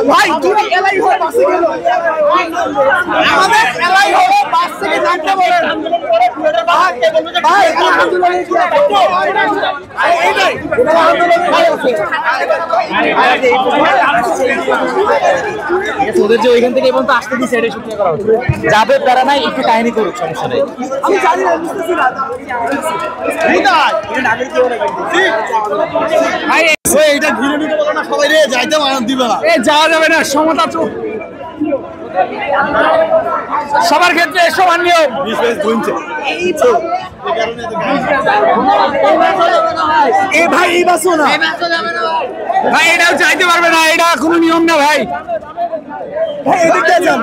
ভাই তুমি এলাই হয়ে বাসে গেল আমাদের এলাই হলো বাস থেকে নামতে বলেন ভাই ওদের যে ওইখান থেকে এবং তো আসতে দিচ্ছে এটা শুটিং করা হচ্ছে যাবে তারা নাই একটু কাহিনী করুক সমস্যা নেই আমি জানি না বুঝতেছি না এইটা ঘিরে নিতে বলো না সবাই রে যাইতে মানান দিবে না যাওয়া যাবে না সমতা সবার ক্ষেত্রে সমান নিয়ম ভাই এই বাসও না ভাই এটাও চাইতে পারবে না এটা কোনো নিয়ম না ভাই ভাই এদিকে যান